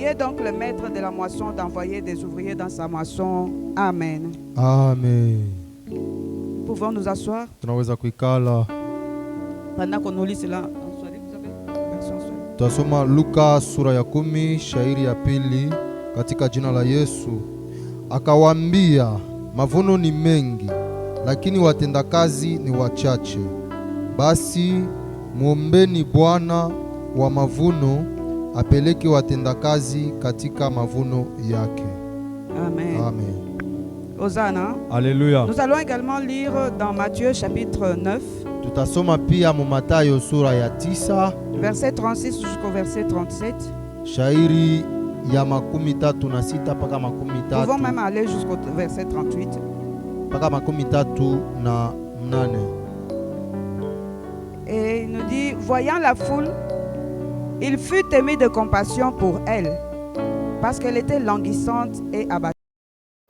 Priez donc le maître de la moisson d'envoyer des ouvriers dans sa moisson. Amen. Amen. Pouvons nous asseoir Tunaweza kuikala. pendant qu'on nous lit cela. Tutasoma Luka sura ya 10 shairi ya pili. Katika jina la Yesu. Akawaambia, mavuno ni mengi, lakini watendakazi ni wachache. Basi muombeni Bwana wa mavuno apeleke watendakazi katika mavuno yake. Amen. Amen. Hosanna. Alléluia. Nous allons également lire dans Matthieu chapitre 9. Tutasoma pia mu Mathayo sura ya 9 verset 36 jusqu'au verset 37. shairi ya 36 mpaka 38. Nous pouvons même aller jusqu'au verset 38. Mpaka 38. Et il nous dit, voyant la foule, il fut ému de compassion pour elle, parce qu'elle était languissante et abattue.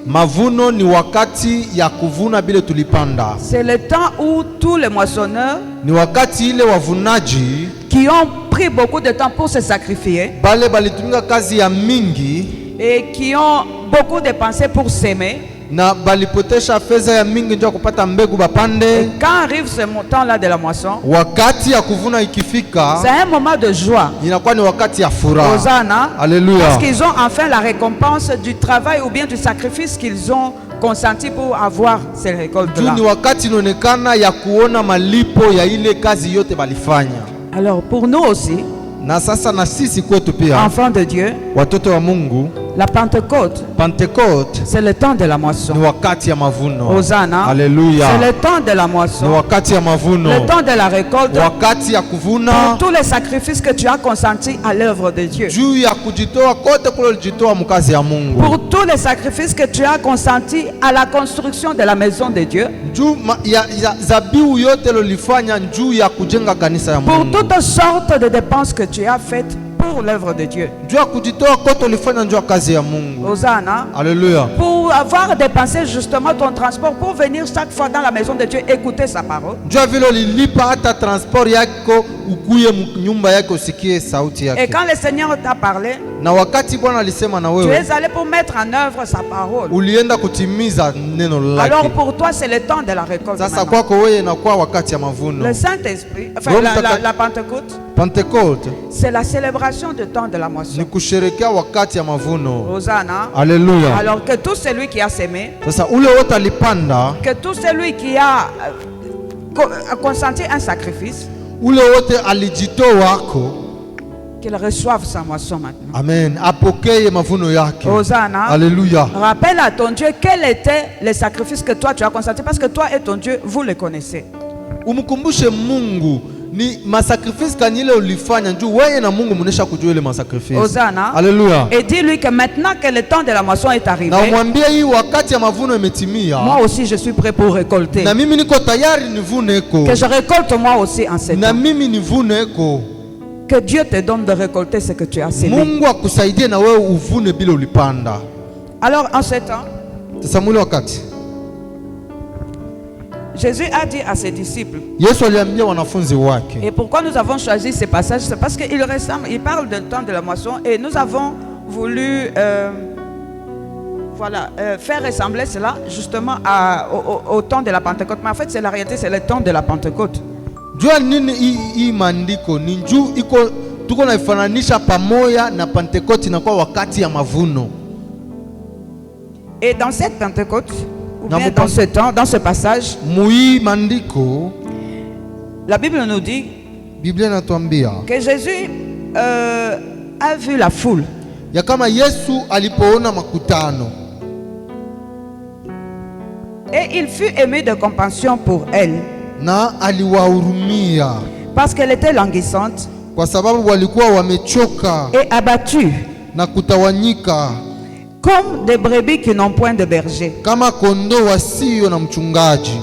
Mavuno ni wakati ya kuvuna bile tulipanda. C'est le temps où tous les moissonneurs Ni wakati ile wavunaji qui ont pris beaucoup de temps pour se sacrifier bale balitumika kazi ya mingi et qui ont beaucoup dépensé pour s'aimer. na balipotesha fedha ya mingi ndio kupata mbegu Et bapande. quand arrive ce temps-là de la moisson, Wakati ya kuvuna ikifika, c'est un moment de joie. inakuwa ni wakati ya furaha. Hosanna. Alléluia. Parce qu'ils ont enfin la récompense du travail ou bien du sacrifice qu'ils ont consenti pour avoir ces récoltes-là. Ni wakati inaonekana ya kuona malipo ya ile kazi yote balifanya. Alors pour nous aussi, Na sasa na sisi kwetu pia, enfants de Dieu, watoto wa Mungu, la Pentecôte, Pentecote c'est le temps de la moisson. ni wakati ya mavuno. Hosanna. Alléluia. C'est le temps de la Ni moisson. wakati ya mavuno. Le temps de la récolte. Wakati ya kuvuna. Pour tous les sacrifices que tu as consentis à l'œuvre de Dieu. Juu ya kujitoa kote kule ulijitoa mkazi ya Mungu. Pour tous les sacrifices que tu as consentis à la construction de la maison de Dieu. Juu ya zabihu yote lolifanya juu ya kujenga kanisa ya Pour Mungu. toutes sortes de dépenses que tu as faites pour l'œuvre de Dieu. Juu ya kujitoa kote ulifanya juu ya kazi ya Mungu. Hosanna. Alléluia. Pour avoir dépensé justement ton transport pour venir chaque fois dans la maison de Dieu écouter sa parole. Juu ya vile ulilipa hata transport yako ukuye nyumba yako usikie sauti yake. Et quand le Seigneur t'a parlé, Na wakati Bwana alisema na tu wewe, es allé pour mettre en œuvre sa parole. ulienda kutimiza neno lake. Alors pour toi c'est le temps de la récolte. Sasa kwako wewe inakuwa wakati ya mavuno. Le Saint-Esprit, enfin la Pentecôte, Pentecote c'est la célébration du temps de la moisson. ni kusherekea wakati ya mavuno. Hosanna. Alléluia. Alors que tout celui qui a sémé, Sasa ule wote alipanda, que tout celui qui a consenti un sacrifice, ule wote alijitoa wako, qu'il reçoive sa moisson maintenant. amen, apokee mavuno yake. Hosanna. Alléluia. Rappelle à ton Dieu quel était le sacrifice que toi tu as consenti, parce que toi et ton Dieu vous le connaissez. Umkumbushe Mungu ni masakrifisi kanile ulifanya njoo wewe na Mungu mnesha kujua ile masakrifisi. Hosanna. Alléluia. Et dis-lui que maintenant que le temps de la moisson est arrivé, Na umwambie hii wakati ya mavuno imetimia. moi aussi je suis prêt pour récolter. Na mimi niko tayari nivune eko. Que je récolte moi aussi en ce Na temps. mimi nivune eko. Que Dieu te donne de récolter ce que tu as sémé. Mungu akusaidie na wewe uvune bila ulipanda. Alors en ce temps, Sasa mwile wakati Jésus a dit à ses disciples, Yesu aliambia wanafunzi wake. et pourquoi nous avons choisi ce passage, c'est parce qu'il parle du temps de la moisson et nous avons voulu faire ressembler cela justement au temps de la Pentecôte. Mais en fait, c'est la réalité, c'est le temps de la Pentecôte. Jua nini hii maandiko ni njuu iko tuko naifananisha pamoja na Pentecote na kwa wakati ya mavuno. Et dans cette Pentecôte, ou bien dans ce temps, dans ce passage, Mui maandiko, la Bible nous dit Biblia inatuambia que Jésus a vu la foule. ya kama Yesu alipoona makutano Et il fut ému de compassion pour elle. na aliwahurumia Parce qu'elle était languissante kwa sababu walikuwa wamechoka et abattue, na kutawanyika comme des brebis qui n'ont point de berger. kama kondoo wasio na mchungaji.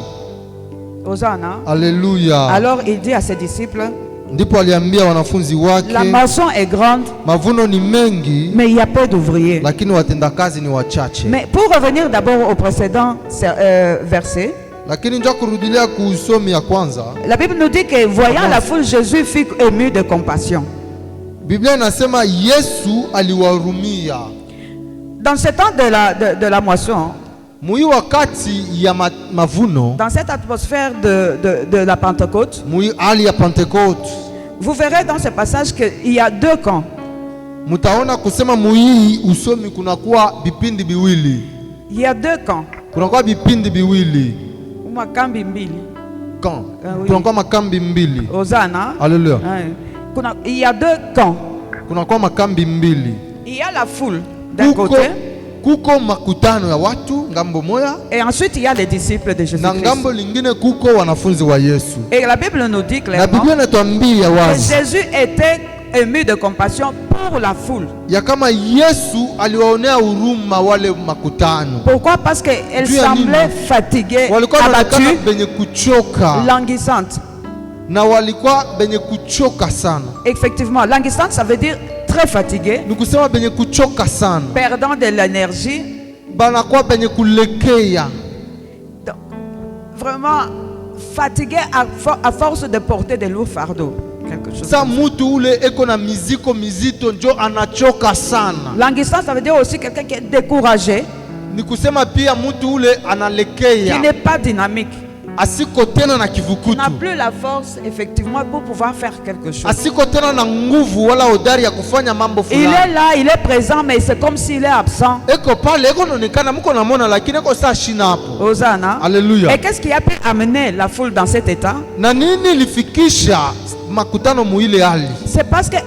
Hosanna. Alléluia. Alors il dit à ses disciples, ndipo aliambia wanafunzi wake, la moisson est grande, mavuno ni mengi mais il y a peu d'ouvriers. lakini watendakazi ni wachache. Mais pour revenir d'abord au précédent verset, Lakini njoo kurudilia kuusomi ya kwanza. la Bible nous dit que voyant la foule, Jésus fut ému de compassion. Biblia inasema Yesu aliwahurumia. Dans ce temps de la moisson, Mui wakati ya mavuno, dans cette atmosphère de la Pentecôte, mui hali ya Pentecote, vous verrez dans ce passage qu'il y a deux camps. mutaona kusema mui usomi kunakuwa bipindi biwili. Il y a deux camps. Kunakuwa bipindi biwili. Makambi mbili. Camp. Oui. Kunakuwa makambi mbili. Hosanna. Alléluia. Il y a deux camps. Kunakuwa makambi mbili. Il y a la foule d'un côté. Kuko makutano ya watu ngambo moya. Et ensuite il y a les disciples de Jésus-Christ. Na ngambo lingine kuko wanafunzi wa Yesu. Et la Bible nous dit clairement na Biblia inatuambia wazi que Jésus était ému de compassion pour la foule. Ya kama Yesu aliwaonea huruma wale makutano. Pourquoi? Parce qu'elle semblait fatiguée, abattue, benye kuchoka, languissante. Na walikuwa benye kuchoka sana. Effectivement, languissante, ça veut dire très fatigué, nikusema benye kuchoka sana, perdant de l'énergie, banakuwa benye kulekeya, vraiment fatigué à force de porter de lourds fardeaux. Sa mutu ule eko na miziko mizito njo anachoka sana. Languissant, ça veut dire aussi quelqu'un qui est découragé, nikusema pia mutu ule analekeya, qui n'est pas dynamique, asiko tena na kivukutu, n'a plus la force effectivement pour pouvoir faire quelque chose. Asiko tena na nguvu wala hodari ya kufanya mambo fulani. Il est là, il est présent, mais c'est comme s'il est absent. Eko pale, eko nonekana mko namona lakini eko saa shina hapo. Hosanna. Alléluia. Et qu'est-ce qui a pu amener la foule dans cet état? Na nini lifikisha makutano muile hali? C'est parce que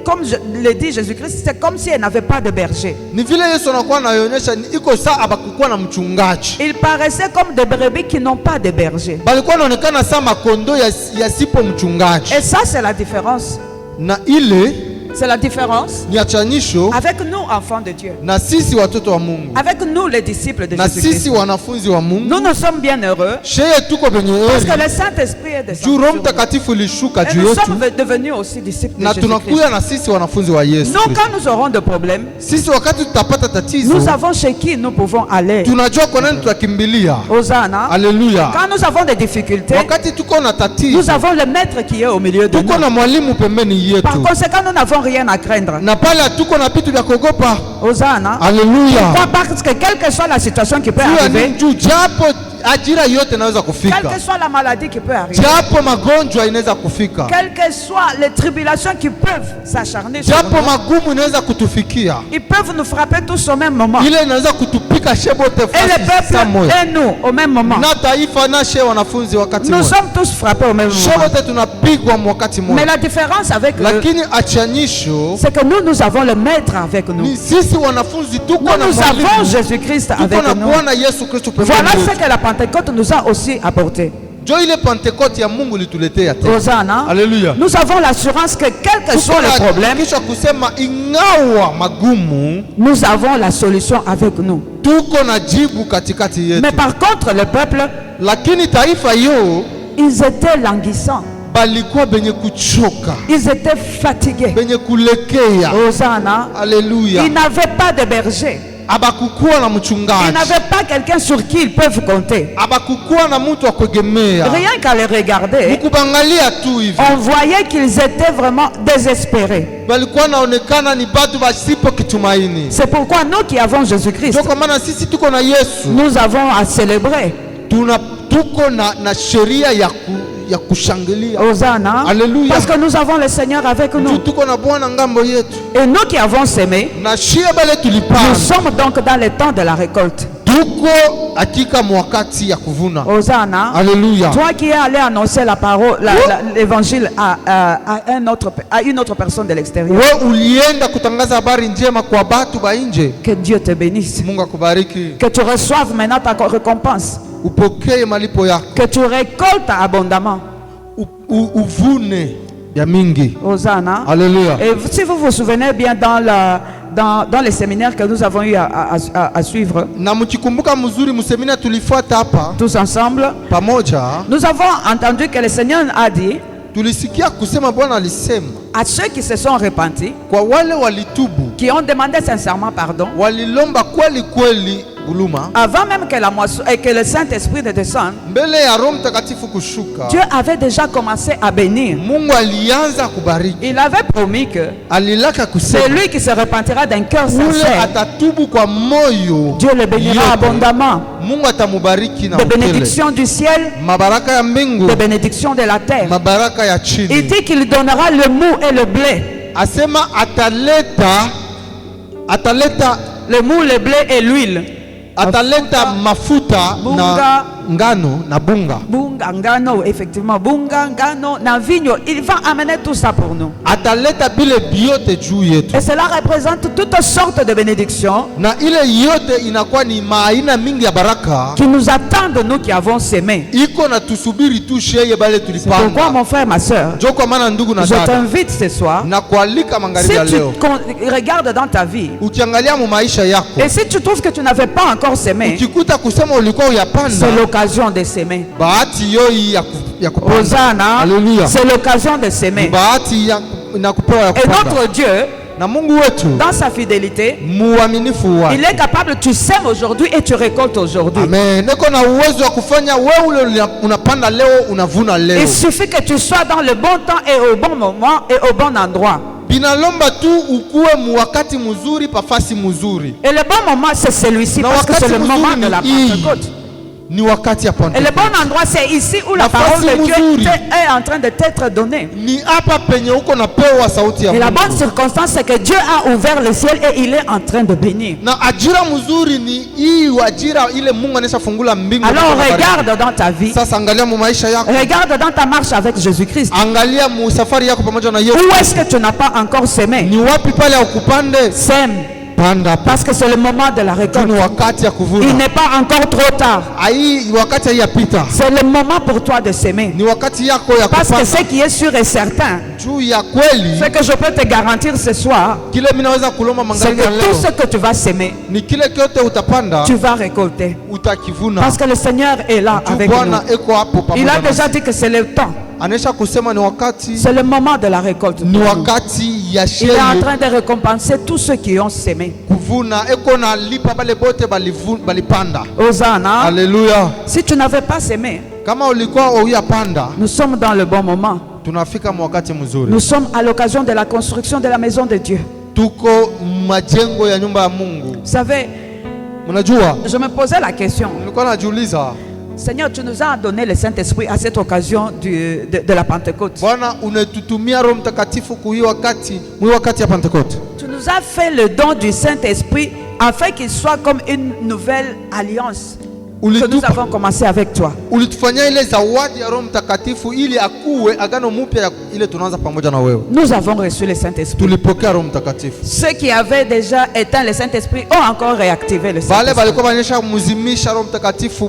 comme le dit Jésus-Christ, c'est comme si elle n'avait pas de berger. Ni vile Yesu anakuwa anaonyesha iko saa abakukuwa na mchungaji. Il paraissait comme des brebis qui n'ont pas de berger. Balikuwa naonekana saa makondo yasipo mchungaji. Et ça c'est la différence. Na ile c'est la différence ni achanisho avec nous enfants de Dieu, na sisi watoto wa Mungu, avec nous les disciples de na Jésus-Christ. sisi wanafunzi wa Mungu. Nous sommes bien heureux parce que le Saint-Esprit est descendu. Roho Mtakatifu lishuka et juu nous yetu, sommes devenus aussi disciples de na Jésus-Christ. tunakuya na sisi wanafunzi wa Yesu. Nous, quand nous aurons des problèmes, sisi wakati tutapata tatizo, nous savons chez qui nous pouvons aller. Tunajua kwa nani tutakimbilia. Hosanna. Alléluia. Quand nous avons des difficultés, wakati tuko na tatizo, nous avons le maître qui est au milieu de nous. Tuko na mwalimu pembeni yetu. Par conséquent, nous n'avons rien à craindre. Na pale tuko na vitu vya kuogopa. Hosanna. Alléluia. Pourquoi? Parce que quelle que soit la situation qui peut arriver, japo ajira yote inaweza kufika, quelle que soit la maladie qui peut arriver, japo magonjwa inaweza kufika, quelles que soient les tribulations qui peuvent s'acharner sur japo nous, magumu inaweza kutufikia, ils peuvent nous frapper tous au même moment. ile inaweza kutupika shebote Et le peuple et nous au même moment. Na taifa na she wanafunzi wakati nous sommes tous frappés au même moment. Shebote tunapigwa wakati mmoja. Mais la différence avec lakini achanisho, c'est que nous avons le maître avec nous. Ni sisi wanafunzi tuko na nous avons Jésus-Christ avec nous. Bwana Yesu Kristo pembeni. Voilà ce que la Pentecôte nous a aussi apporté. Jo ile Pentecote ya Mungu lituletea tena. Hosanna. Alléluia. Nous avons l'assurance que quel que soit le problème, kisha kusema ingawa magumu, nous avons la solution avec nous. Tuko na jibu katikati yetu. Mais par contre le peuple, lakini taifa yo, ils étaient languissants. Balikuwa benye kuchoka. Ils étaient fatigués. Benye kulekeya. Hosanna. Alléluia. Ils n'avaient pas de berger. Abakukuwa na mchungaji. Ils n'avaient pas quelqu'un sur qui ils peuvent compter. Abakukuwa na mtu wa kuegemea. Rien qu'à les regarder, Mukubangalia tu hivi, on voyait qu'ils étaient vraiment désespérés. Balikuwa naonekana ni batu basipo kitumaini. C'est pourquoi nous qui avons Jésus-Christ, kwa maana sisi tuko na Yesu, nous avons à célébrer. Tuko na sheria ya kushangilia. Hosanna. Alléluia. Parce que nous avons le Seigneur avec nous. Tuko na Bwana ngambo yetu. Et nous qui avons semé, na shia bale tulipanda, nous sommes donc dans le temps de la récolte. Tuko hakika mwakati ya kuvuna. Hosanna. Alléluia. Toi qui es allé annoncer la parole, l'évangile à une autre personne de l'extérieur. Wewe ulienda kutangaza habari njema kwa batu ba nje. Que Dieu te bénisse. Mungu akubariki. Que tu reçoives maintenant ta récompense. Upokee malipo yako. Que tu récoltes abondamment. Uvune ya mingi. Hosanna. Alléluia. Et si vous vous souvenez bien dans les séminaires que nous avons eu à suivre, na mkikumbuka mzuri msemina tulifuata hapa tous ensemble, pamoja, nous avons entendu que le Seigneur a dit, tulisikia kusema Bwana alisema, à ceux qui se sont repentis, kwa wale walitubu, qui ont demandé sincèrement pardon, walilomba kweli kweli guluma, avant même que la moisson et que le Saint-Esprit ne descende, mbele ya Roho Mtakatifu kushuka, Dieu avait déjà commencé à bénir. Mungu alianza kubariki. Il avait promis que Alilaka kusema celui qui se repentira d'un cœur ule sincère, atatubu kwa moyo, Dieu le bénira yote, abondamment. Mungu atamubariki na Des utele. bénédictions du ciel, Mabaraka ya mbingu, des bénédictions de la terre. mabaraka ya Il chini. dit qu'il donnera le mou et le blé. Asema ataleta Le mou, le blé et l'huile. ataleta mafuta bunga, na ngano na bunga. Bunga, ngano, effectivement. Bunga, ngano, na vigno. Il va amener tout ça pour nous. Ataleta bile biote juu yetu. Et cela représente toutes sortes de bénédictions Na ile yote inakuwa ni maaina mingi ya baraka. qui nous attendent, nous qui avons semé. Iko na tusubiri tu sheye bale C'est pourquoi, tulipanda. mon frère, ma soeur, Joko maana ndugu na je dada. t'invite ce soir. Na kualika Si magharibi ya tu leo. regardes dans ta vie, Ukiangalia mu maisha yako. et si tu trouves que tu n'avais pas encore semé, Ukikuta kusema ulikuwa uyapanda. c'est l'occasion de s'aimer. Bahati yoi ya kupanda. Hosanna, Alléluia. c'est l'occasion de s'aimer. Bahati ya inakupewa ya Et kupanda. notre Dieu, Na Mungu wetu dans sa fidélité, muaminifu wake. il est capable, tu sèmes aujourd'hui et tu récoltes aujourd'hui. Amen. Niko na uwezo wa kufanya wewe ule unapanda leo unavuna leo. Il suffit que tu sois dans le bon temps et au bon moment et au bon endroit. Binalomba tu ukuwe mu wakati mzuri pafasi mzuri. Et le bon moment, c'est celui-ci, Na parce que wakati c'est le moment mzuri de la ni hii. Pentecôte. Ni wakati ya Et le Pentecoste. bon endroit, c'est ici où la Nafasi parole de Dieu mzuri. est en train de t'être donnée. Ni hapa penye uko napewa sauti ya Et la bonne Mungu. circonstance, c'est que Dieu a ouvert le ciel et il est en train de bénir. Na ajira mzuri ni hii ajira ile Mungu anesha fungula mbingu. Alors na kubariki. regarde dans ta vie, Sasa angalia mu maisha yako. regarde dans ta marche avec Jésus-Christ. Angalia mu safari yako pamoja na Yesu. Où est-ce que tu n'as pas encore semé? Ni wapi pale ukupande? Sème, Panda. parce que c'est le moment de la récolte. Ni wakati ya Il kuvuna. n'est pas encore trop tard. Ai wakati haiyapita. C'est le moment pour toi de s'aimer. Ni wakati yako ya Parce que kupanda. ce qui est sûr et certain, Juu ya kweli ce que je peux te garantir ce soir, kile mimi naweza kulomba c'est magharibi ya que tout leo ce que tu vas s'aimer, ni kile kyote utapanda tu vas récolter. utakivuna. Parce que le Seigneur est là Juu avec nous. Bwana eko hapo Il a pamoja déjà nasi. dit que c'est le temps. Anesha kusema ni wakati, C'est le moment de la récolte. ni pour nous. wakati ya Il est en sheye train de récompenser tous ceux qui ont semé. kuvuna. Eko na lipa bale bote balipanda. Hosanna. Haleluya. Si tu n'avais pas semé, Kama ulikuwa uyapanda, nous sommes dans le bon moment. tunafika mwakati mzuri. Nous sommes à l'occasion de la construction de la maison de Dieu. Tuko majengo ya nyumba ya Mungu. Vous savez, Mnajua, je me posais la question. nilikuwa najiuliza, Seigneur, tu nous as donné le Saint-Esprit à cette occasion de la Pentecôte. Bwana unetutumia Roho Mtakatifu kui wakati ya Pentecoste. Tu nous as fait le don du Saint-Esprit afin qu'il soit comme une nouvelle alliance que nous avons commencé avec toi. Ulitufanyia ile zawadi ya Roho Mtakatifu ili akuwe agano mpya ile tunaanza pamoja na wewe. Nous avons reçu le Saint-Esprit. Tulipokea Roho Mtakatifu. Ceux qui avaient déjà éteint le Saint-Esprit ont encore réactivé le Wale Saint-Esprit. balikuwa banesha muzimisha Roho Mtakatifu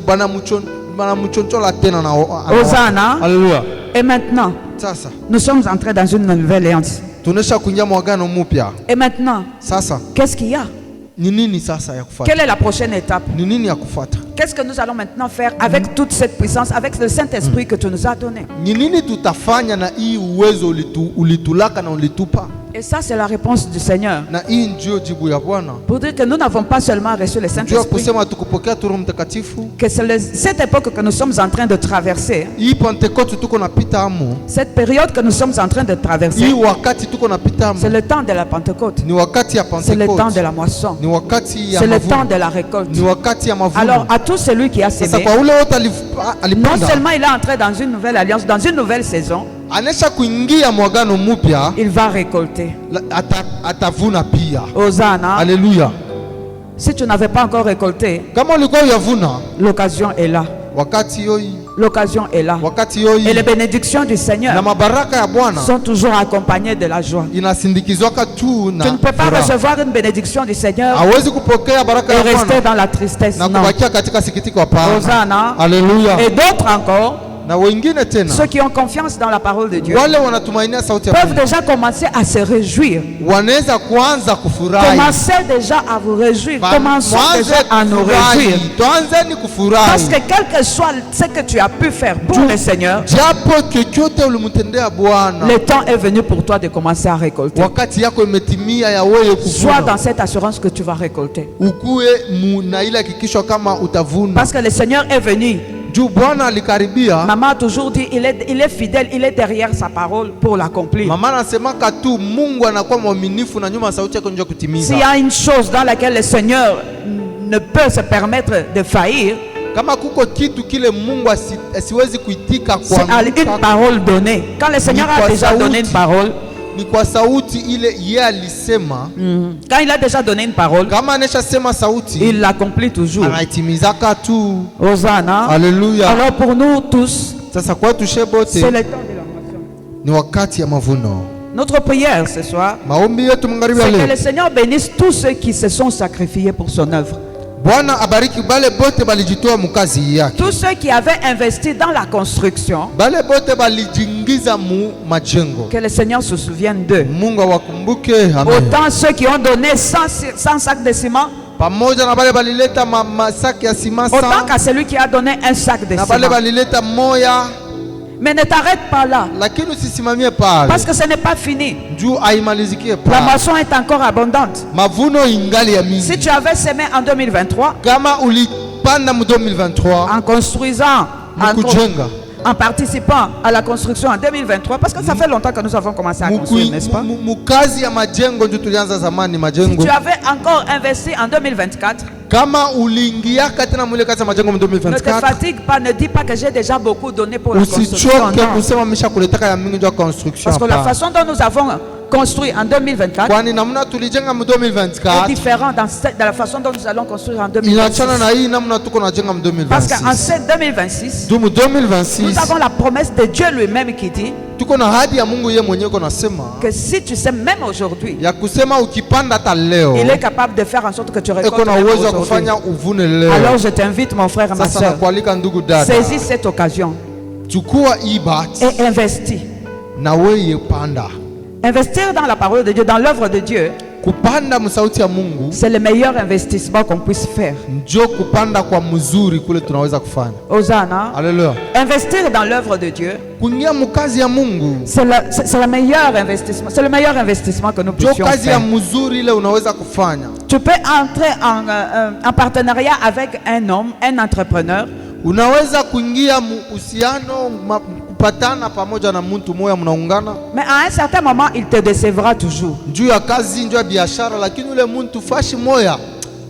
bana mchonchola tena na Hosanna. Haleluya. Et maintenant, Sasa nous sommes entrés dans une nouvelle alliance. tunesha kuingia mwagano mpya. Et maintenant, Sasa qu'est-ce qu'il y a? ni nini sasa ya kufuata? Quelle est la prochaine étape? Ni nini ya kufuata? Qu'est-ce que nous allons maintenant faire avec toute cette puissance, avec le Saint-Esprit que tu nous as donné? Ni nini tutafanya na hii uwezo ulitulaka na ulitupa? Et ça, c'est la réponse du Seigneur. Na hii ndio jibu ya Bwana. Pour dire que nous n'avons pas seulement reçu le Ndio Saint-Esprit, kusema tukupokea tu Roho Mtakatifu. que c'est cette époque que nous sommes en train de traverser, Hii Pentecoste tuko napita amo. cette période que nous sommes en train de Hii traverser, wakati tuko napita amo. c'est le temps de la Pentecôte, Ni wakati ya c'est le temps Pentecoste. de la moisson, Ni wakati ya c'est le temps mavuno. de la récolte. Ni wakati ya mavuno. Alors, à tout celui qui a Sasa semé, kwa ule wote non alipanda, seulement il est entré dans une nouvelle alliance, dans une nouvelle saison, anesha kuingia mwagano mpya, il va récolter. atavuna pia. Hosanna. Haleluya. Si tu n'avais pas encore récolté, Kama ulikuwa uyavuna, l'occasion est là. wakati yoi, L'occasion est là. wakati Et yoi, les bénédictions du na Seigneur mabaraka ya Bwana sont toujours accompagnées de la joie. inasindikizwaka tu Tu na ne peux pas furaha. recevoir une bénédiction du Seigneur Hawezi kupokea baraka et ya rester Bwana dans la tristesse. na Non. kubakia katika sikitiko. Hapana. Hosanna. Haleluya. Et d'autres encore Na wengine tena ceux qui ont confiance dans la parole de Dieu, wale wanatumainia sauti ya peuvent Mungu déjà commencer à se réjouir. wanaweza kuanza kufurahi. Commencez déjà à vous réjouir. Commençons Mwanze déjà à nous réjouir. kufurahi. Tuanzeni kufurahi. Parce que quel que soit ce que tu as pu faire pour le Seigneur, Japo chochote ulimtendea Bwana, le temps est venu pour toi de commencer à récolter. wakati yako imetimia ya wewe Sois dans kuvuna. cette assurance que tu vas récolter. Ukue na ile hakikisho kama utavuna. Parce que le Seigneur est venu. Juu Bwana alikaribia. Maman a toujours dit, il est fidèle, il est derrière sa parole pour l'accomplir. Mama anasemaka tu Mungu anakuwa mwaminifu na nyuma sauti yake ndio kutimiza. S'il y a une chose dans laquelle le Seigneur ne peut se permettre de faillir, Kama kuko kitu kile Mungu asiwezi kuitika kwa c'est à une parole donnée. Quand le Seigneur a déjà donné une parole, ni kwa sauti ile yeye alisema. quand il a déjà donné une parole, Kama anesha sema sauti, il l'accomplit toujours. anaitimizaka tu. Hosanna. Haleluya. Alors pour nous tous, Sasa kwa tushebote c'est le temps de la moisson. ni wakati ya mavuno. Notre prière ce soir, Maombi yetu magharibi c'est que leo. le Seigneur bénisse tous ceux qui se sont sacrifiés pour son œuvre. Bwana abariki bale bote balijitoa mukazi yake. Tous ceux qui avaient investi dans la construction, Bale bote balijingiza mu majengo. que le Seigneur se souvienne d'eux. Mungu awakumbuke. Amen. Autant ceux qui ont donné 100 sacs de ciment, Pamoja na bale balileta masaki ya sima autant sana. qu'à celui qui a donné un sac de Na bale ciment. balileta moya. Mais ne t'arrête pas là, Lakini usisimamie pale. parce que ce n'est pas fini. Juu haimalizikie La pale. moisson est encore abondante. Mavuno ingali ya mingi. Si tu avais semé en 2023, Kama ulipanda mu 2023 en construisant, mukujenga en participant à la construction en 2023, parce que ça fait longtemps que nous avons commencé à construire, n'est-ce pas? mukazi ya majengo ndio tulianza zamani Si majengo. tu avais encore investi en 2024, Kama uliingiaka tena mule kazi ya majengo mu ne te 2024, fatigue pas, ne dis pas que j'ai déjà beaucoup donné pour la construction. usichoke Non. kusema misha kuletaka ya mingi ndio construction. Parce que la hapana. façon dont nous avons construit en 2024 Kwani namna tulijenga mu est 2024 différent dans la façon dont nous allons construire en inachana 2026. na hii namna tuko najenga mu Parce qu'en 2026. cette 2026, Ndio mu nous 2026 avons la promesse de Dieu lui-même qui dit tuko na ahadi ya Mungu yeye mwenyewe ko nasema que si tu sais même aujourd'hui, ya kusema ukipanda hata leo il est capable de faire en sorte que tu eko récoltes na même uwezo wa aujourd'hui. kufanya uvune leo. Alors je t'invite mon frère et ma Sasa soeur, nakualika ndugu dada, saisis cette occasion chukua hii bahati et investis. na wewe panda. Investir dans la parole de Dieu, dans l'œuvre de Dieu, Kupanda msauti ya Mungu c'est le meilleur investissement qu'on puisse faire. njo kupanda kwa mzuri kule tunaweza kufanya. Hosanna. Haleluya. Investir dans l'œuvre de Dieu, Kuingia mkazi ya Mungu c'est le meilleur investissement. C'est le meilleur investissement que nous njo puissions kazi ya faire. mzuri ile unaweza kufanya. Tu peux entrer en partenariat avec un homme, un entrepreneur, Unaweza kuingia uhusiano kupatana pamoja na mtu moya, mnaungana mais à un certain moment, il te décevra toujours. juu ya kazi, juu ya biashara, lakini ule mtu fashi moya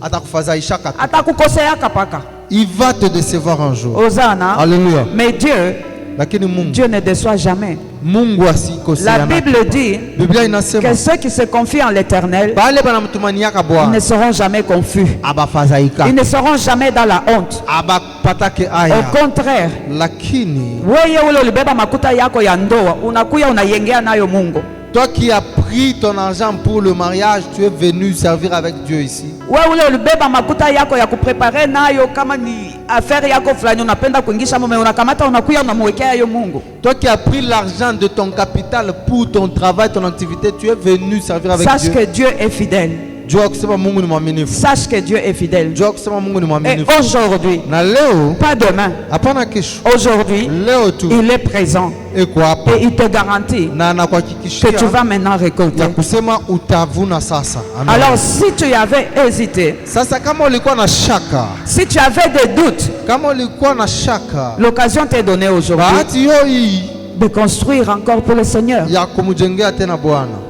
atakufadhaisha tu. Atakukosea kapaka. Il va te décevoir un jour. Hosanna. Alléluia. Mais Dieu, Lakini Mungu, Dieu ne déçoit jamais. Mungu asikosea. La Bible dit Biblia inasema que ceux qui se confient en l'Éternel, bale banamtumaniaka ils ne Bwana seront jamais confus. abafadhaika, Ils ne seront jamais dans la honte. abapatake aya. Au contraire, Lakini wewe ule ulibeba makuta yako ya ndoa, unakuya unayengea nayo Mungu. toi qui as pris ton argent pour le mariage, tu es venu servir avec Dieu ici. Wewe ule ulibeba makuta yako ya kuprepare nayo, kama ni affaire yako fulani unapenda kuingisha mume, unakamata unakuya unamwekea yo Mungu. Toi qui as pris l'argent de ton capital pour ton travail, ton activité, tu es venu servir avec Sache Dieu. que Dieu est fidèle. Jua kusema Mungu ni mwaminifu. Sache que Dieu est fidèle. Jua kusema Mungu ni Et mwaminifu. aujourd'hui, Na leo pas demain, hapana kesho. aujourd'hui, Leo tu il est présent eko hapa et il te garantit na que anakuhakikishia tu vas maintenant récolter. ya kusema utavuna sasa. Amen. Alors si tu avais hésité, Sasa kama ulikuwa na shaka, si tu avais des doutes, kama ulikuwa na shaka, l'occasion t'est donnée aujourd'hui bahati hiyo hii de construire encore pour le Seigneur. ya kumjengea tena Bwana.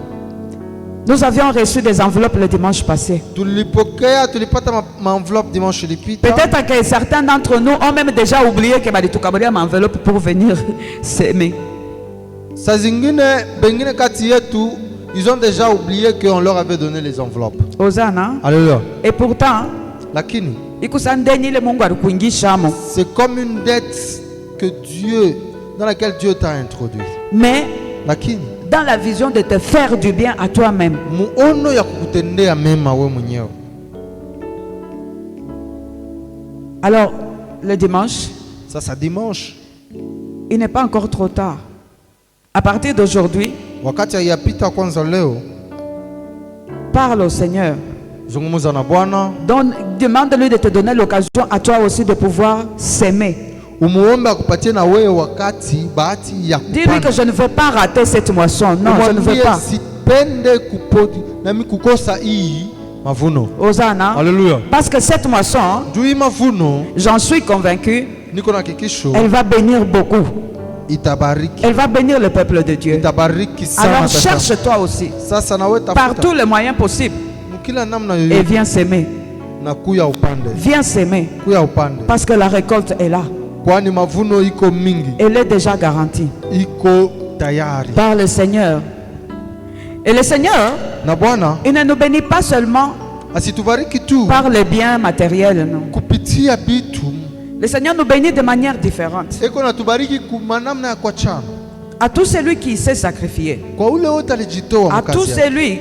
Nous avions reçu des enveloppes le dimanche passé. Tulipata enveloppe dimanche ilipita. Peut-être que certains d'entre nous ont même déjà oublié que balitukabalia ma enveloppe pour venir s'aimer. Saa zingine bengine kati yetu, ils ont déjà oublié qu'on leur avait donné les enveloppes. Hosanna. Alléluia. Et pourtant, Lakini ikusandeni ile Mungu alikuingishamo. c'est comme une dette que Dieu, dans laquelle Dieu t'a introduit. Mais Lakini dans la vision de te faire du bien à toi-même. muono ya kukutendea mema we mwenyewe. Alors, le dimanche, Sasa dimanche il n'est pas encore trop tard. À partir d'aujourd'hui, wakati haiyapita kwanza leo, parle au Seigneur. zungumza na Bwana, Demande-lui de te donner l'occasion à toi aussi de pouvoir s'aimer. umuombe akupatie na wewe wakati bahati ya Dis-lui kupanda. que je ne veux pas rater cette moisson. Non, je ne veux Umwambie pas. sipende nami kukosa hii mavuno. Hosanna. Haleluya. Parce que cette moisson, Juu hii mavuno, j'en suis convaincu, niko na hakikisho elle va bénir beaucoup. itabariki. Elle va bénir le peuple de Dieu. Itabariki sana. Alors cherche toi aussi, Sasa na wewe par tafuta tous les moyens possibles, mkila namna et yoyote viens s'aimer. na kuya upande. Viens s'aimer. Kuya upande. Parce que la récolte est là. Kwani mavuno iko mingi. Elle est déjà garantie Iko tayari. par le Seigneur. Et le Seigneur, Na Bwana il ne nous bénit pas seulement asitubariki tu par les biens matériels, non. kupitia bitu. Le Seigneur nous bénit de manière différente. Eko natubariki kwa namna ya kuachana. À tout celui qui s'est sacrifié, Kwa ule wote alijitoa à tout mkazi yake. celui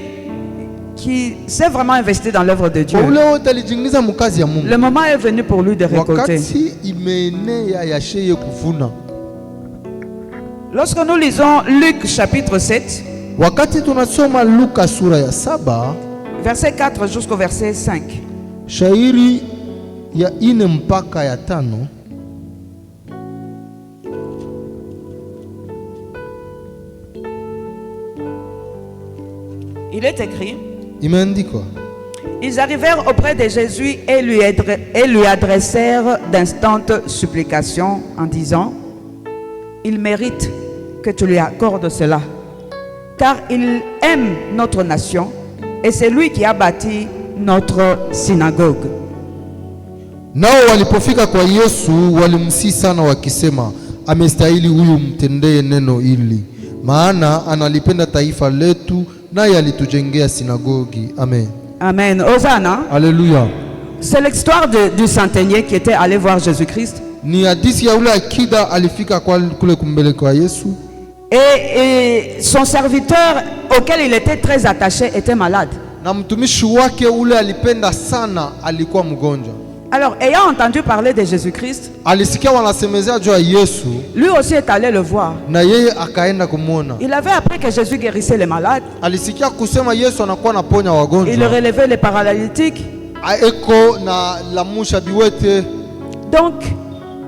qui s'est vraiment investi dans l'œuvre de Dieu, Kwa ule wote alijingiza mkazi ya Mungu. le moment est venu pour lui de récolter. Wakati imeenea yasheye kuvuna. Lorsque nous lisons Luc chapitre 7, Wakati tunasoma Luka sura ya 7 verset 4 jusqu'au verset 5, shairi ya 4 mpaka ya 5, il est écrit: imeandikwa, ils arrivèrent auprès de Jésus et lui adressèrent d'instantes supplications en disant: il mérite que tu lui accordes cela, car il aime notre nation et c'est lui qui a bâti notre synagogue. nao walipofika kwa Yesu walimsihi sana wakisema, amestahili huyu mtendee neno hili, maana analipenda taifa letu, naye alitujengea sinagogi. Amen. Amen. Hosanna. Alléluia. C'est l'histoire du centenier qui était allé voir Jésus-Christ. Ni hadithi ya ule akida alifika kule kumbele kwa Yesu. Et son serviteur auquel il était très attaché était malade. Na mtumishi wake ule alipenda sana alikuwa mgonjwa. Alors, ayant entendu parler de Jésus-Christ, Alisikia wanasemezea juu ya Yesu, lui aussi est allé le voir. na yeye akaenda kumwona. Il avait appris que Jésus guérissait les malades, Alisikia kusema Yesu anakuwa anaponya il wagonjwa. relevait les paralytiques. Eko na lamusha biwete. Donc,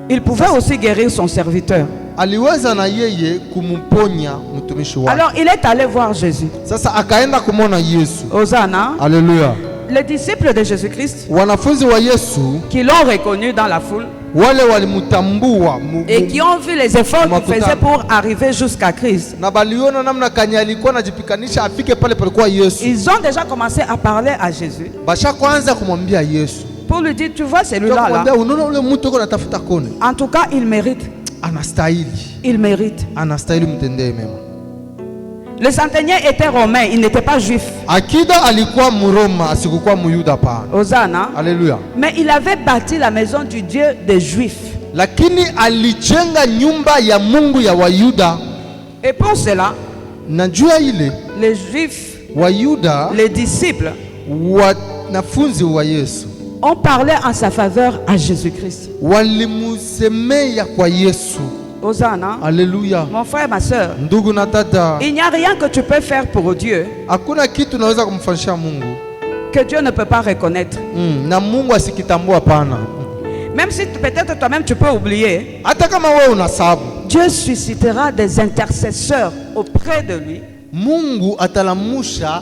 il pouvait aussi guérir son serviteur. Aliweza na yeye kumponya mtumishi wake. Alors, il est allé voir Jésus. Sasa akaenda kumwona Yesu. Hosanna. Alléluia. Les disciples de Jésus-Christ Wanafunzi wa Yesu qui l'ont reconnu dans la foule wale walimtambua et qui ont vu les efforts qu'il faisait pour arriver jusqu'à Christ, na baliona namna kanya alikuwa anajipikanisha afike pale palikuwa Yesu. ils ont déjà commencé à parler à Jésus Basha kwanza kumwambia Yesu. pour lui dire: tu vois celui-là là, Kumwambia unaona ule mtu uko natafuta kone. en tout cas il mérite, Anastahili. il mérite. Anastahili mtendee mema. Le centenier était romain, il n'était pas juif. Akida alikuwa Mroma, asikukuwa Myuda pana. Hosanna. Haleluya. Mais il avait bâti la maison du Dieu des Juifs. Lakini alijenga nyumba ya Mungu ya Wayuda. Et pour cela, Najua ile les Juifs, Wayuda, les disciples, wanafunzi wa Yesu ont parlé en sa faveur à Jésus-Christ. walimusemea kwa Yesu. Hosanna. Haleluya. Mon frère, ma soeur, Ndugu na dada, il n'y a rien que tu peux faire pour Dieu hakuna kitu naweza kumfanyisha Mungu que Dieu ne peut pas reconnaître. na Mungu asikitambua pana. Même si peut-être toi-même tu peux oublier, Hata kama wewe unasabu, Dieu suscitera des intercesseurs auprès de lui Mungu atalamusha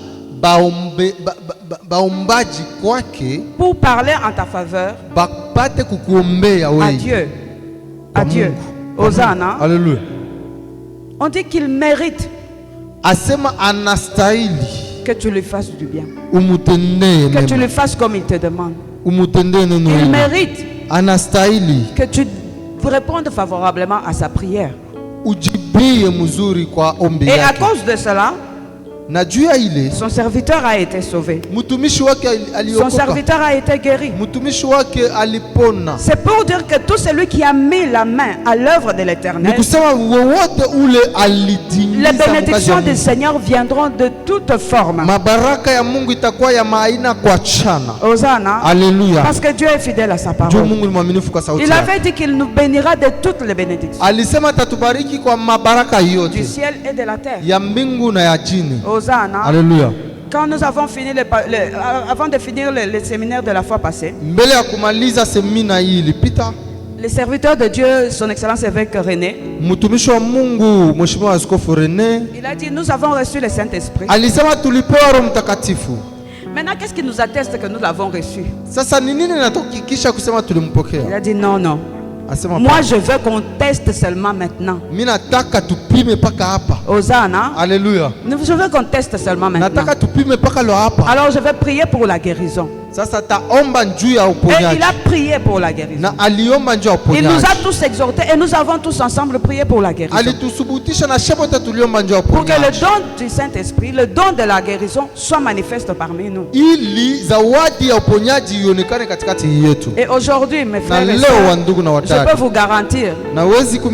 baombaji kwake pour parler en ta faveur bapate kukuombea à wewe. Dieu. À Kwa Dieu. Mungu. Hosanna. Haleluya. On dit qu'il mérite Asema anastahili que tu lui fasses du bien, umutendee que tu mema. lui fasses comme il te demande. Umutendee neno Il hili. mérite Anastahili que tu répondes favorablement à sa prière. ujibie mzuri kwa ombi Et à yake. cause de cela, na juu ya ile son serviteur a été sauvé. mtumishi wake Son aliokoka, serviteur a été guéri. mtumishi wake alipona. C'est pour dire que tout celui qui a mis la main à l'œuvre de Ni l'Éternel, kusema wowote ule alitingiza les bénédictions mkazi du ya Seigneur viendront de toute forme. mabaraka ya Mungu itakuwa ya maaina kwa chana. Hosanna. Haleluya. Parce que Dieu est fidèle à sa Juu parole. Mungu ni mwaminifu kwa sauti Il yake. avait dit qu'il nous bénira de toutes les bénédictions Alisema atatubariki kwa mabaraka du yote ciel et de la terre. ya mbingu na ya chini. Hosanna. Haleluya. Quand nous avons fini avant de finir le séminaire de la fois passée, Mbele ya kumaliza semina hii ilipita, les serviteurs de Dieu, son excellence évêque René, mtumishi wa Mungu Mheshimiwa Askofu Rene il a dit nous avons reçu le Saint-Esprit. alisema tulipewa Roho Mtakatifu. Maintenant, qu'est-ce qui nous atteste que nous l'avons reçu? Sasa ni nini natuhakikisha kusema Il tulimpokea? a dit non, non. Asema Moi, je veux qu'on teste seulement maintenant. mimi nataka tupime paka hapa. Hosanna. Haleluya. Je veux qu'on teste seulement maintenant. Nataka tupime paka lo hapa. Alors, je vais prier pour la guérison. Sasa taomba njuu ya Et uponyaji. il a prié pour la guérison. Na aliomba njuu ya Il nous uponyaji. a tous exhortés et nous avons tous ensemble prié pour la guérison. Alitusubutisha na shebote tuliomba njuu ya Pour que le uponyaji. don du Saint-Esprit, le don de la guérison soit manifeste parmi nous. Ili zawadi ya uponyaji ionekane katikati yetu. Et aujourd'hui, mes Na frères et leo sœurs, wa ndugu na je peux wadada, vous garantir nawezi que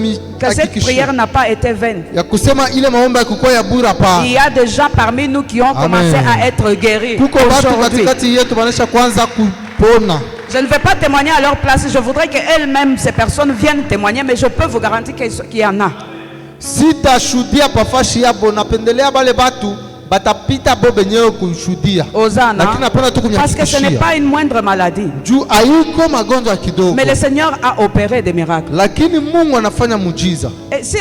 cette prière kumihakikishia n'a pas été vaine. ya kusema ile maombi yakukua ya bure hapa. Il y a des gens parmi nous qui ont commencé à être guéris Kuko watu aujourd'hui. katikati yetu wanaisha kwanza kupona. Je ne vais pas témoigner à leur place. Je voudrais qu'elles-mêmes, ces personnes, viennent témoigner, mais je peux vous garantir qu'il y en a. Sitashuhudia pafashi yabo, napendelea bale batu batapita bo benyewe kushuhudia. Hosanna. Lakini napenda tu Parce que ce n'est kunyakikishia. pas une moindre maladie. Juu haiko magonjwa kidogo. Mais le Seigneur a opéré des miracles. Lakini Mungu anafanya muujiza. Et si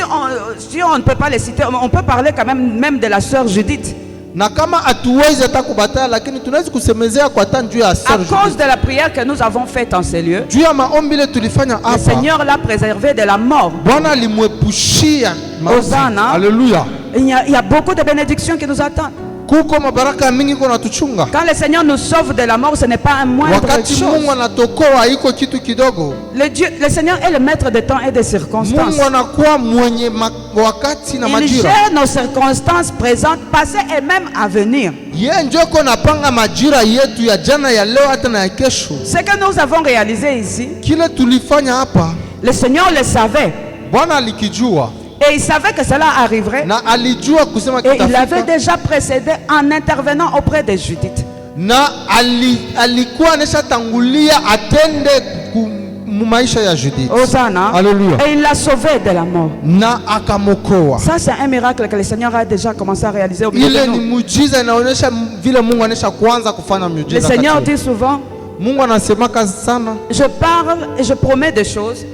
on ne peut pas les citer, on peut parler quand même de la sœur Judith. Na kama hatuwezi hata kubataya, lakini tunaweza kusemezea kwa hata juu ya À Sœur cause Judith. de la prière que nous avons faite en ces lieux, Juu ya maombi ile tulifanya le hapa, Seigneur l'a préservé de la mort. Bwana alimwepushia mauti. Hosanna. Haleluya. Il y a beaucoup de bénédictions qui nous attendent. Kuko mabaraka mingi kwa natuchunga. Quand le Seigneur nous sauve de la mort, ce n'est pas un moindre Wakati chose. Mungu anatokoa haiko kitu kidogo. Le Seigneur est le maître des temps et des circonstances. Mungu anakuwa mwenye wakati na Il majira. gère nos circonstances présentes, passées et même à venir. Yeye ndio ko napanga majira yetu ya jana, ya leo, hata na ya kesho. Ce que nous avons réalisé ici, Kile tulifanya hapa, le Seigneur le savait. Bwana alikijua Et il savait que cela arriverait. na alijua kusema Et il avait kitafika, déjà précédé en intervenant auprès de Judith. na alikuwa anesha tangulia atende mu maisha ya Judith. Hosanna. Haleluya. Et il l'a sauvé de la mort. Na akamokoa. Ça, c'est un miracle que le Seigneur a déjà commencé à réaliser au milieu Ile de ni nous. muujiza, inaonyesha vile Mungu anesha kuanza kufanya Le muujiza. Seigneur kati yetu. dit souvent, Mungu anasemaka sana, je parle et je promets des choses.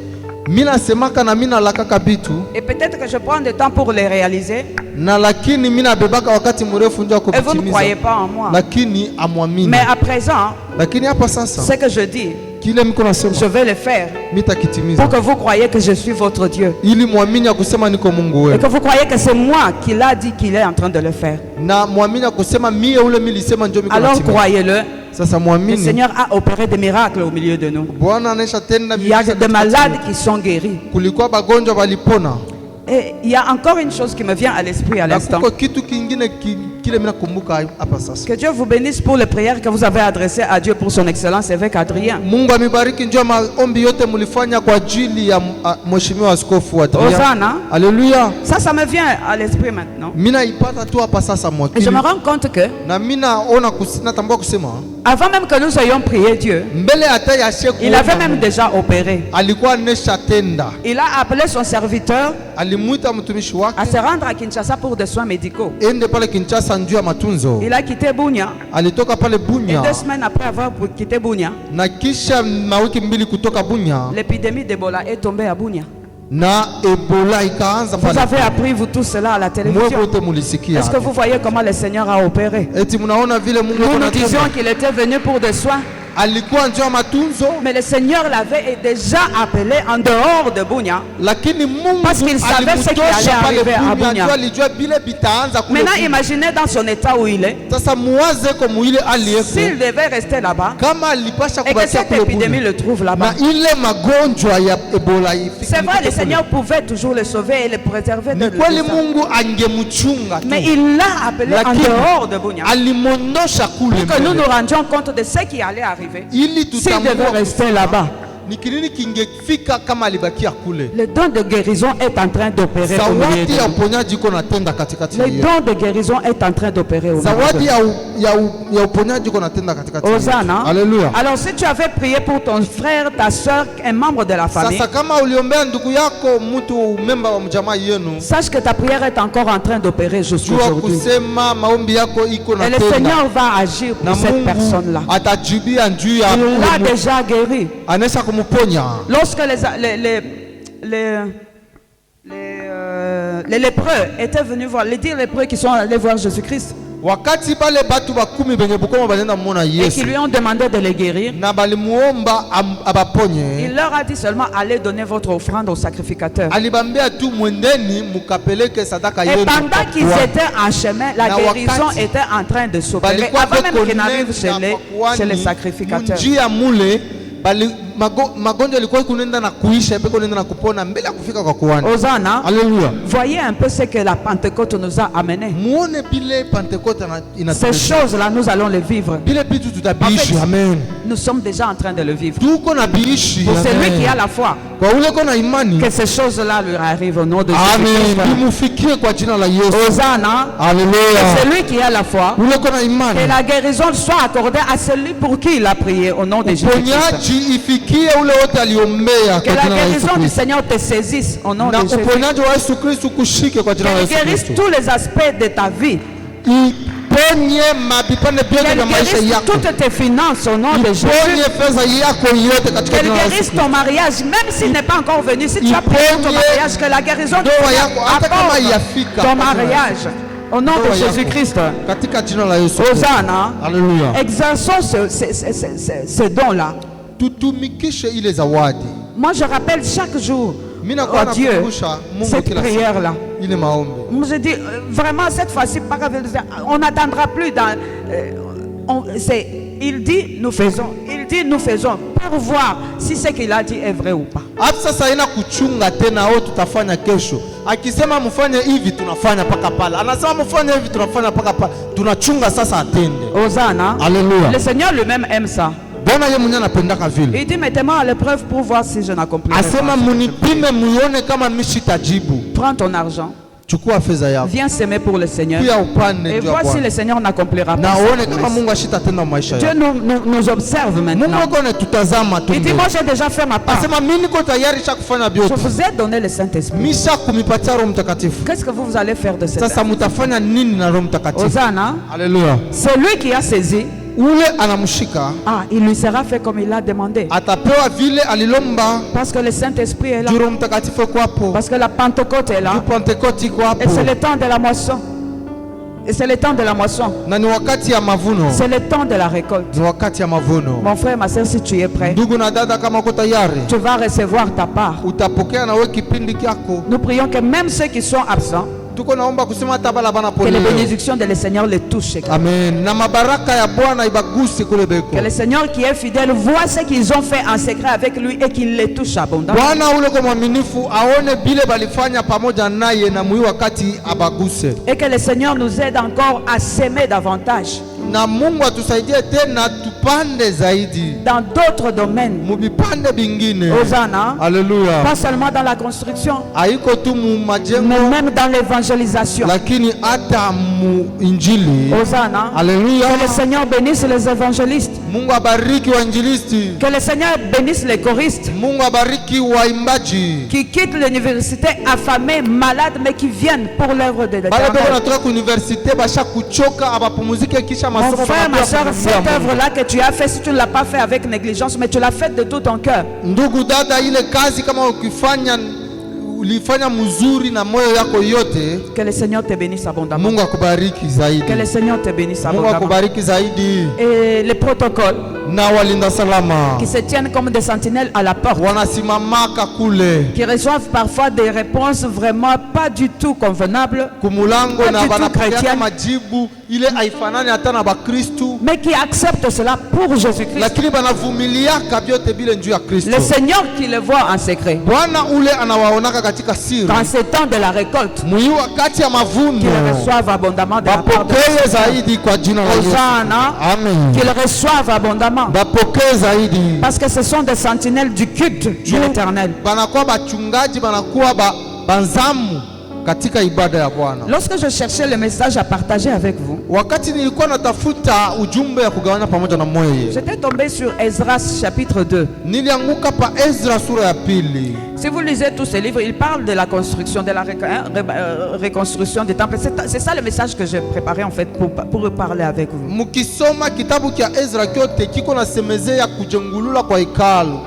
mimi nasemaka na mimi nalakaka bitu, Et peut-être que je prends du temps pour les réaliser. na lakini mimi nabebaka wakati mrefu ndio Et vous ne kuvitimiza. croyez pas en moi. Lakini amwamini. Mais à présent, Lakini hapa sasa ce que je dis, kile miko nasema je vais le faire mitakitimiza, pour que vous croyez que je suis votre Dieu. ili mwamini ya kusema niko Mungu Et wewe, que vous croyez que c'est moi qui l'a dit qu'il est en train de le faire. na mwamini ya kusema mie ule milisema ndio miko Alors natimiza. croyez-le. Sasa Le mwamini, Seigneur a opéré des miracles au milieu de nous. Bwana anesha tenda Il y a miujiza des katikati malades yetu. qui sont guéris. Kulikuwa bagonjwa walipona, Et il y a encore une chose qui me vient à l'esprit à na l'instant. kuko kitu kingine kile mimi nakumbuka hapa sasa. Que Dieu vous bénisse pour les prières que vous avez adressées à Dieu pour son excellence évêque Adrien. Mungu amibariki, njoo maombi yote mulifanya kwa ajili ya mheshimiwa askofu Adrien. Hosanna. Haleluya. Ça me vient à l'esprit maintenant. Mimi naipata tu hapa sasa Et je mwakili. me rends compte que Na mimi naona natambua kusema avant même que nous ayons prié Dieu, mbele hata ya sheku, il avait même déjà opéré. alikuwa nesha tenda, Il a appelé son serviteur alimuita mtumishi wake à se rendre à Kinshasa pour des soins médicaux. ende pale Kinshasa njuu ya matunzo. Il a quitté Bunia. Alitoka pale Et Bunya, 2 semaines après avoir quitté Bunia, na kisha mawiki mbili kutoka Bunya l'épidémie d'Ebola est tombée à Bunia. na Ebola ikaanza Vous pale. avez appris, vous tous cela, à la Mwe télévision. wote mulisikia. Est-ce que vous voyez comment le Seigneur a opéré? Eti mnaona vile Mungu Nous nous anatenda. disions qu'il était venu pour des soins. alikuwa njoo matunzo, mais le Seigneur l'avait déjà appelé en dehors de Bunia. lakini Mungu Parce qu'il savait ce qui allait alimtosha pale arriver à Bunia, Bunia. njoo alijua bile bitaanza kule. Maintenant, Bunia. imaginez dans son état où il est, Sasa muwaze kwa muile aliyeko, s'il devait rester là-bas kama alipasha et que kubakia cette kule épidémie Bunia le trouve là-bas. na ile magonjwa ya Ebola ifike. C'est vrai, le Seigneur pouvait toujours le sauver et le préserver de Ni kweli ça. Mungu angemchunga tu, Mais il l'a appelé en lakini dehors de Bunia. alimondosha kule Pour que nous mbele. nous rendions compte de ce qui allait arriver. Ili S'il devait tutambue rester là-bas, ni kinini kingefika kama alibakia kule. le don de guérison est en train d'opérer au milieu Zawadi de ya nous. uponyaji iko natenda katikati Le yetu. don de guérison est en train d'opérer au milieu de Zawadi nous. ya uponyaji iko natenda katikati yetu. Hosanna. Haleluya. Alors si tu avais prié pour ton frère, ta soeur, un membre de la famille, Sasa kama uliombea ndugu yako mtu memba wa mjamaa yenu, sache que ta prière est encore en train d'opérer jua jusqu'aujourd'hui. kusema maombi yako iko Et le natenda. Seigneur va agir Na pour cette Mungu personne-là. atajibia juu ya Il l'a déjà guéri. anaweza kumponya. Lorsque les lépreux étaient venus voir, les 10 lépreux qui sont allés voir Jésus-Christ Wakati pale batu bakumi benye bukoma banenda mona et Yesu qui lui ont demandé de les guérir, na balimuomba abaponye, il leur a dit seulement allez donner votre offrande au sacrificateur. alibambia tu mwendeni mukapeleke sadaka Et yenu. pendant qu'ils étaient en chemin, la Na guérison wakati était en train de s'opérer balikuwa avant même qu'ils n'arrivent bekonenda chez les sacrificateurs. munjia mule bali magonjwa yalikuwa kunenda na kuisha peko nenda na kupona mbele ya kufika kwa kuhani. Hosanna. Haleluya. Voyez un peu ce que la Pentecôte nous a amené. Muone bile Pentecote Ces choses-là, nous allons les vivre. bile bitu tutabiishi. En fait, Amen. Nous sommes déjà en train de le vivre. Tuko na biishi. Pour celui Amen. qui a la foi, Kwa ule kona imani. que ces choses-là lui arrivent au nom de Amen. Jésus-Christ. Limufikie kwa jina la Yesu. Hosanna. Haleluya. Celui qui a la foi, Ule kona imani. que la guérison soit accordée à celui pour qui il a prié au nom de Jésus-Christ. Uponyaji ifikie ule wote aliombea Que kwa la jina la Yesu guérison du Kristo. Seigneur te saisisse au nom Na de Jésus. uponyaji wa Yesu Kristo kushike kwa jina la Qu'elle Yesu guérisse Kristo. tous les aspects de ta vie. Iponye mabipande vyote Qu'elle vya maisha guérisse yako. toutes tes finances au nom de Jésus. Iponye fedha yako yote katika Qu'elle jina la Yesu guérisse Kristo. ton mariage, même s'il n'est pas encore venu. Si tu as prié pour ton mariage, que la guérison du Ndoa Seigneur yako, hata kama accorde haijafika, ton kwa jina la mariage au nom Ndoa de yako, Jésus-Christ. katika jina la Yesu Kristo. Hosanna. Haleluya. Exerçons ce don-là. Tutumikishe ile zawadi. Moi, je rappelle chaque jour Mimi nakuwa à Dieu nakumbusha Mungu cette kila siku prière-là. ile maombi. Moi, je dis vraiment cette fois-ci, on n'attendra plus dans. Il dit nous faisons. Il dit nous faisons pour voir si ce qu'il a dit est vrai ou pas. Hata sasa ina kuchunga tena au tutafanya kesho. Akisema mfanye hivi tunafanya paka pale. Anasema mfanye hivi tunafanya paka pale. Tunachunga sasa atende. Hosanna. Haleluya. Le Seigneur lui-même aime ça. Bwana yeye mwenyewe anapendaka vile. Il dit mettez-moi à l'épreuve pour voir si je n'accomplis pas. Asema munipime muone kama mishitajibu. Prends ton argent. Chukua fedha yako. Viens s'aimer pour le Seigneur. Pia upande Et juu ya vois si Bwana. le Seigneur n'accomplira Na pas. uone kama Mungu ashitatenda maisha Dieu yako. nous observe Mungu maintenant. wako anatutazama tu. Il dit moi j'ai déjà fait ma part. Asema mimi niko tayari kufanya Je vyote. vous ai donné le Saint-Esprit. Misha kumipatia Roho Mtakatifu. Qu'est-ce que vous allez faire de cette Sasa heure? mtafanya nini na Roho Mtakatifu? Hosanna. Haleluya. Celui qui a saisi, Ule anamshika il lui sera fait comme il l'a demandé. atapewa vile alilomba. Parce que le Saint-Esprit est là. Roho Mtakatifu yuko hapo. Parce que la Pentecôte est là. Pentecote iko hapo. Et c'est le temps de la moisson. Et c'est le temps de la moisson. Na ni wakati ya mavuno. C'est le temps de la récolte. Ni wakati ya mavuno. Mon frère, ma soeur, si tu es prêt, Ndugu na dada, kama uko tayari, tu vas recevoir ta part. utapokea na wewe kipindi kyako. Nous prions que même ceux qui sont absents, Tuko naomba kusema hata bala bana que les poleo. bénédictions de le Seigneur les touchent. Amen. Na mabaraka ya Bwana ibaguse kule beko. Que le Seigneur qui est fidèle voit ce qu'ils ont fait en secret avec lui et qu'il les touche abondamment. Bwana ule kwa mwaminifu aone bile balifanya pamoja naye na mwi wakati abaguse. Et que le Seigneur nous aide encore à s'aimer davantage Na Mungu atusaidie tena tupande zaidi dans d'autres domaines. mubipande bingine. Hosanna. Haleluya. Pas seulement dans la construction, Haiko tu mu mais majengo même dans l'évangélisation. lakini hata mu injili. Hosanna. Haleluya. Que le Seigneur bénisse les évangélistes. Mungu abariki wainjilisti. Que le Seigneur bénisse les choristes Mungu abariki waimbaji. qui quittent l'université affamés, malades, mais qui viennent pour l'œuvre de Bale beko l'Éternel. natoka ku universite basha kuchoka abapumuzike kisha Mon masomo. frère, ma soeur, banakuwa cette Mungu. œuvre-là que tu as fait, si tu ne l'as pas fait avec négligence, mais tu l'as faite de tout ton cœur, Ndugu dada, ile kazi kama ukifanya ulifanya mzuri na moyo yako yote, que le Seigneur te bénisse abondamment. Mungu akubariki zaidi. Que le Seigneur te bénisse Mungu abondamment. akubariki zaidi. Et le protocole, na walinda salama qui se tiennent comme des sentinelles à la porte, wanasimamaka kule qui reçoivent parfois des réponses vraiment pas du tout convenables, kumulango Pas na du tout banapokea chrétienne. majibu ile haifanani hata na bakristu, mais qui acceptent cela pour Jésus-Christ. lakini banavumiliaka vyote vile njuu ya Kristo. Le Seigneur qui le voit en secret, Bwana ule anawaonaka katika siri, dans ces temps de la récolte, mwi wakati ya mavuno qu'ils reçoivent abondamment de la part de bapokee zaidi kwa jina la Yesu. Hosanna, Amen. qu'ils reçoivent abondamment, Bapokee zaidi. parce que ce sont des sentinelles du culte de l'Éternel. Banakuwa bachungaji, banakuwa banzamu katika ibada ya Bwana. Lorsque je cherchais le message à partager avec vous, Wakati nilikuwa natafuta ujumbe ya kugawanya pamoja na moyo, j'étais tombé sur Esdras chapitre 2. nilianguka pa Ezra sura ya pili. Si vous lisez tous ces livres, il parle de la construction, de la reconstruction du temple. C'est ça le message que j'ai préparé en fait pour parler avec vous. Mukisoma kitabu kia Ezra kyote kiko na semezea kujengulula kwa hekalu.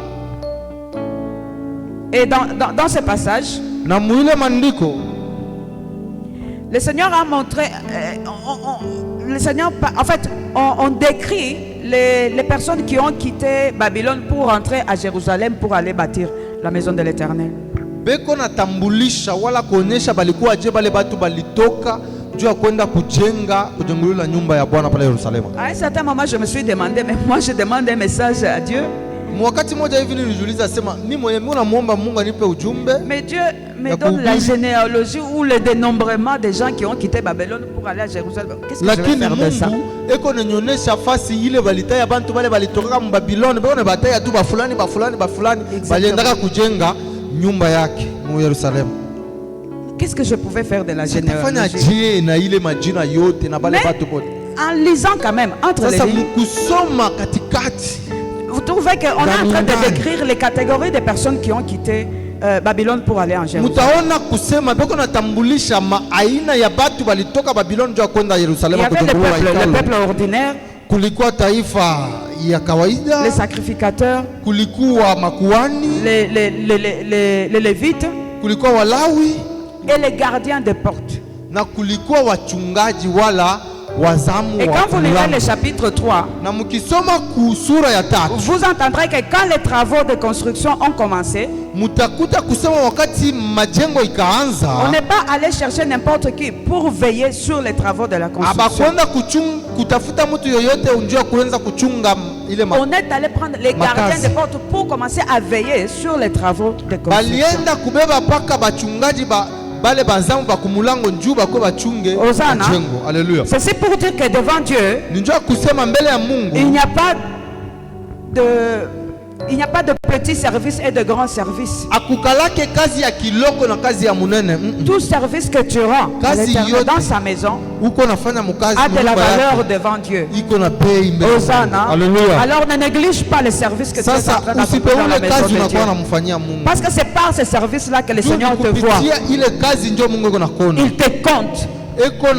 Et dans ce passage, Na muile mandiko le Seigneur a montré, le Seigneur, en fait, on décrit les personnes qui ont quitté Babylone pour rentrer à Jérusalem pour aller bâtir la maison de l'Éternel. beko natambulisha wala kuonesha balikuwa je bale batu balitoka juu ya kwenda kujengulula nyumba ya Bwana pale Yerusalemu. À un certain moment, je me suis demandé, mais moi je demande un message à Dieu. Wakati moja hivi nilijiuliza, sema mimi mwenyewe namuomba Mungu anipe ujumbe, Mais Dieu me donne la généalogie ou le dénombrement des gens qui ont quitté Babylone pour aller à Jérusalem. Qu'est-ce que je vais lakini faire de ça? Mungu eko nanyonyesha fasi ile balitaya bantu bale balitoka mu Babiloni, beko bataya tu bafulani baliendaka kujenga nyumba yake mu Yerusalemu. Qu'est-ce que je pouvais faire de la Fanya généalogie? je na ile majina yote na bale Mais batu bote. en lisant quand même, entre les Sasa lignes, mkusoma katikati vous trouvez qu'on est en train de décrire les catégories des personnes qui ont quitté Babylone pour aller en Jérusalem. mutaona kusema beko natambulisha aina ya batu balitoka Babiloni juu ya kwenda Il y Yerusalemu avait le kujengulula peuple hekalu. ordinaire, Kulikuwa taifa ya kawaida, les sacrificateurs, kulikuwa makuani, les lévites kulikuwa Walawi et les gardiens des portes. na kulikuwa wachungaji wala wazamu Et wa quand vous lirez mlango. le chapitre 3, Na mukisoma ku sura ya tatu vous entendrez que quand les travaux de construction ont commencé, mutakuta kusema wakati majengo on ikaanza, n'est pas allé chercher n'importe qui pour veiller sur les travaux de la construction. abakwenda kutafuta mtu yoyote unjua kuanza kuchunga ile On est allé prendre les gardiens des portes pour commencer à veiller sur les travaux de construction. balienda kubeba paka bachungaji bale banzamu bakumulango njuu bakwe bachunge Hosanna. majengo. Haleluya. Ceci pour dire que devant Dieu, Ninjua kusema mbele ya Mungu il n'y a pas de petits services et de grands services. akukalake kazi ya kiloko na kazi ya munene. Tout service que tu rends à Kazi l'Éternel yote dans sa maison uko nafanya mukazi a de la munyumba valeur yake, devant Dieu. iko na bei mbele. Hosanna. Haleluya. Alors ne néglige pas le service que tu es en Sasa train d'accomplir dans la usipeule maison kazi de Dieu. unakuwa namfanyia Mungu. Parce que c'est par ce service-là que le Juu Seigneur te voit. kupitia ile kazi ndio Mungu iko nakona. Il te compte. Eko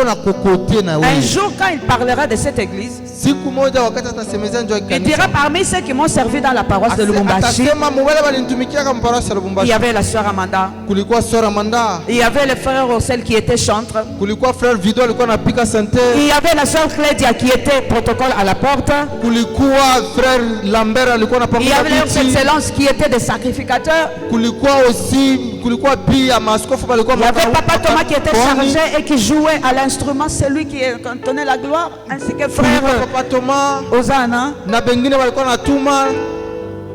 na kokote na Un wewe. jour, quand il parlera de cette église, Siku moja wakati atasemezea njoo il kanisa. dira parmi ceux qui m'ont servi dans la paroisse de Lubumbashi, Atasema mubale balinitumikia kama parasi ya il y Lubumbashi. avait la sœur Amanda, Kulikuwa Sora Manda, il y avait le frère Rossel qui était chantre, kulikuwa frère Vido alikuwa anapika sante, il y avait la sœur Clédia qui était protocole à la porte, kulikuwa frère Lambert alikuwa il y anapanga avait leur viti, excellence qui était des sacrificateurs, kulikuwa pia maaskofu walikuwa il y avait Papa Thomas qui était Kwani, chargé et qui jouait à l'instrument, celui qui tenait la gloire, ainsi que frère kulikuwa Papa Thomas Hosanna. na bengine walikuwa natuma.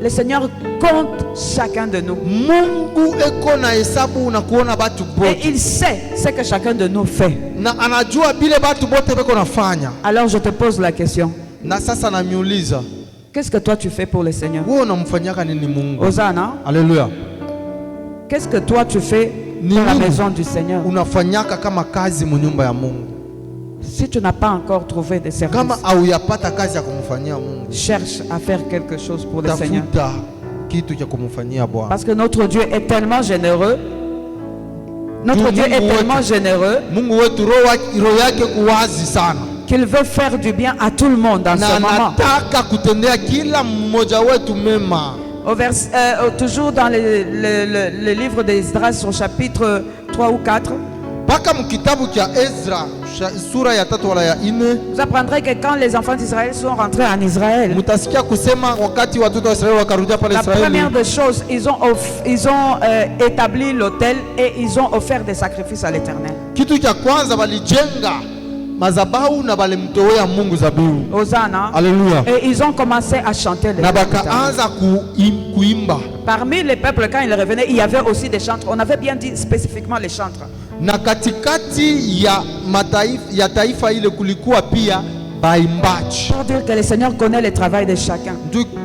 Le Seigneur compte chacun de nous. Mungu eko na hesabu na kuona batu Et bote il sait ce que chacun de nous fait. na anajua bile batu bote beko nafanya. Alors je te pose la question. Na sasa namiuliza, Qu'est-ce que toi tu fais pour le Seigneur? wewe unamfanyaka nini Mungu? Hosanna. Haleluya. Qu'est-ce que toi tu fais dans la maison du Seigneur? Unafanyaka kama kazi munyumba ya Mungu. Si tu n'as pas encore trouvé de service, Kama hauyapata kazi ya kumfanyia Mungu, cherche à faire quelque chose pour le Seigneur. tafuta kitu cha kumfanyia Bwana. Parce que notre Dieu est tellement généreux. Notre Dieu est tellement généreux Mungu wetu roho yake kuwazi sana. qu'il veut faire du bien à tout le monde en Na ce moment. anataka kutendea kila mmoja wetu mema. Toujours dans le livre d'Esdras, au chapitre 3 ou 4, Mpaka mkitabu cha Ezra sura ya 3 wala ya 4, vous apprendrez que quand les enfants d'Israël sont rentrés en Israël, mutasikia kusema wakati watoto wa Israeli wakarudia pale la Israeli, première des choses, ils ont établi l'autel et ils ont offert des sacrifices à l'Éternel. Kitu cha kwanza walijenga madhabahu na walimtolea Mungu zabihu. Hosanna. Alléluia. Et ils ont commencé à chanter les Na bakaanza kuimba. Parmi les peuples, quand ils revenaient, il y avait aussi des chantres. On avait bien dit spécifiquement les chantres. Na katikati ya taifa ile kulikuwa pia baimbaji. Pour dire que le Seigneur connaît le travail de chacun.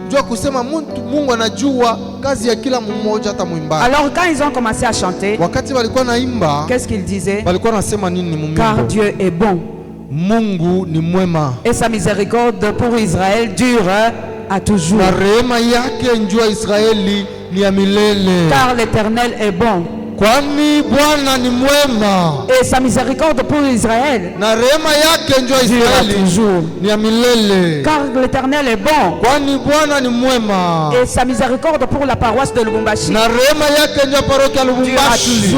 Ndio kusema Mungu anajua kazi ya kila mmoja, hata mwimbaji. Alors quand ils ont commencé à chanter, wakati walikuwa naimba, qu'est-ce qu'ils disaient? walikuwa nasema nini Mungu? Car Dieu est bon. Mungu ni mwema. Et sa miséricorde pour Israël dure à toujours. Na rehema yake njoo Israeli ni ya milele. Car l'Éternel est bon. Kwani Bwana ni mwema. Et sa miséricorde pour Israël na rehema yake njoo Israeli ni ya milele. Car l'Éternel est bon. Kwani Bwana ni mwema. Et sa miséricorde pour la paroisse de Lubumbashi na rehema yake njoo parokia Lubumbashi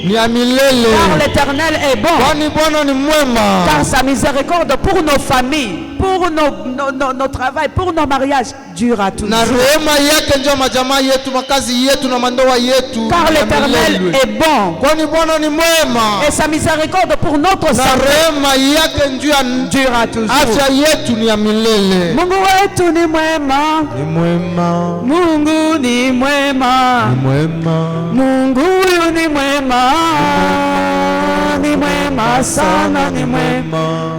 ni ya milele. Car l'Éternel est bon. Kwani Bwana ni mwema. Car sa miséricorde pour nos familles, pour nos travail, pour nos mariages dure à toujours. Na rehema yake njoo majamaa yetu, makazi yetu na mandoa yetu. Car l'Éternel est bon. Kwani Bwana ni mwema. Et sa miséricorde pour notre santé na rehema yake njoo dure à toujours. Afya yetu ni ya milele. Mungu wetu ni mwema. Ni mwema. Mungu ni mwema. Ni mwema. Mungu ni mwema. Ni mwema sana, ni mwema.